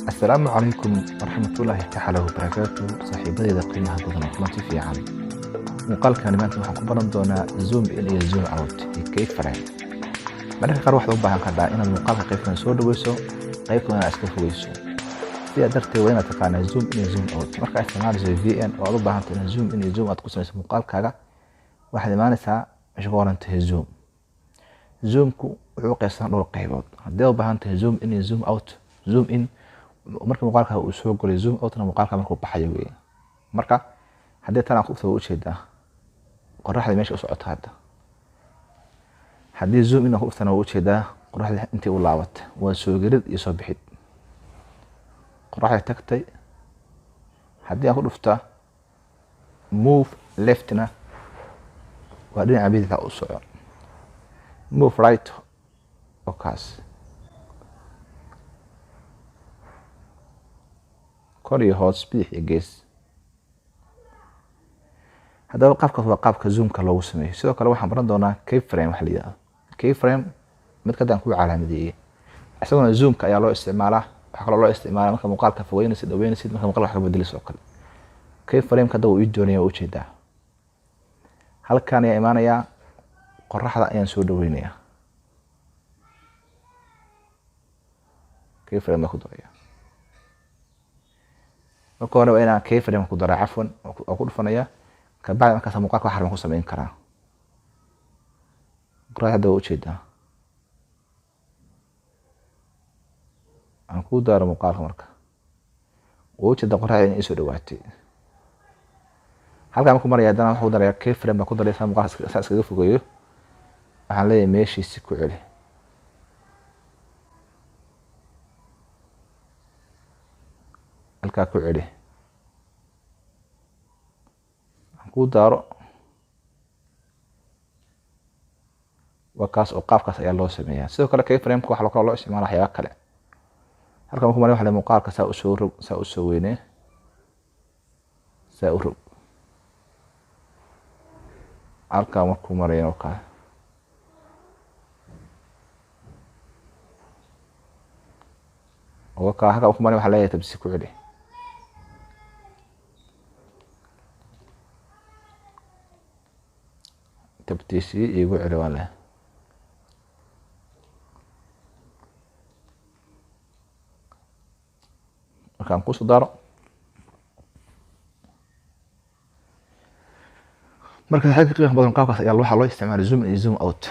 السلام عليكم ورحمة الله تعالى وبركاته. صاحبتي qiimaha badan oo kulanti fiican. Muuqaalkan maanta waxaan ku baran doonaa zoom in iyo zoom out iyo keyframe. Mararka qaar waxaad u baahan kartaa inaad muuqaalka qaybtan soo dhaweyso, qaybtan iska fogeyso. Sidaa darteed waa inaad taqaanaa zoom in iyo zoom out. Marka aad isticmaalayso VN oo aad u baahan tahay zoom in iyo zoom out ku sameyso muuqaalkaaga, waxaad imaanaysaa meesha ku qoran tahay zoom. Zoomku wuxuu qaybsan dhowr qaybood. Haddii aad u baahan tahay zoom in iyo zoom out, zoom in marka muuqaalka uu soo galay zoom outna muuqaalka markuu baxayo weey. Marka haddii tan ku soo ujeedaa qoraxda meesha u socoto hadda. Haddii zoom in ku uftan u ujeedaa qoraxda intii u laabatay waa soo galid iyo soo bixid. Qoraxda tagtay haddii aan ku dhufta move leftna waa dhinaca bidixda u soco. Move right oo kaas kor iyo hoos bidix iyo gees. Haddaba qaabkaas waa qaabka zoomka loogu sameeyo. Sidoo kale waxaan baran doonaa keyframe waxa la yiraahdo. Keyframe mid ka daan ku calaamadeeyay. Isaguna zoomka ayaa loo isticmaalaa. Waxa kale oo loo isticmaalaa marka muuqaalka fogeynaysa dhaweynaysa marka muuqaalka wax ka bedeliso oo kale. Keyframe ka uu doonaya u jeedaa. Halkaan ayaa imaanaya qoraxda ayaan soo dhaweynayaa. Keyframe ku daraya. marka hore waa inaan keyframe ku daraa cafwan oo ku dhufanaya ka bacdi markaas muuqaalka waxa aan ku sameyn karaa. Qoraxda u jeedaa. aan ku daro muuqaalka marka. oo jeeda qoraxda in soo dhawaatay. halkaan ku maraya hadana waxa uu daraa keyframe ku daraysa muuqaalka iskaga fogeeyo. waxaan leeyahay meeshiisa ku celi. halka ku celi ku daro wakaas oo qaabkaas ayaa loo sameeyaa. sidoo kale keyframe ku waxa loo isticmaalaa waxyaabo kale. halkan ku maray waxa la muuqaalka saa u soo weynee saa u rog. halkan markuu maray oo kale oo ka halkan ku maray waxa la leeyahay tabsi ku celi. tabtiisi igu celi wala markaan ku soo daro marka xagga qiimaha badan qaabkaas ayaa waxa loo isticmaalaa zoom in iyo zoom out.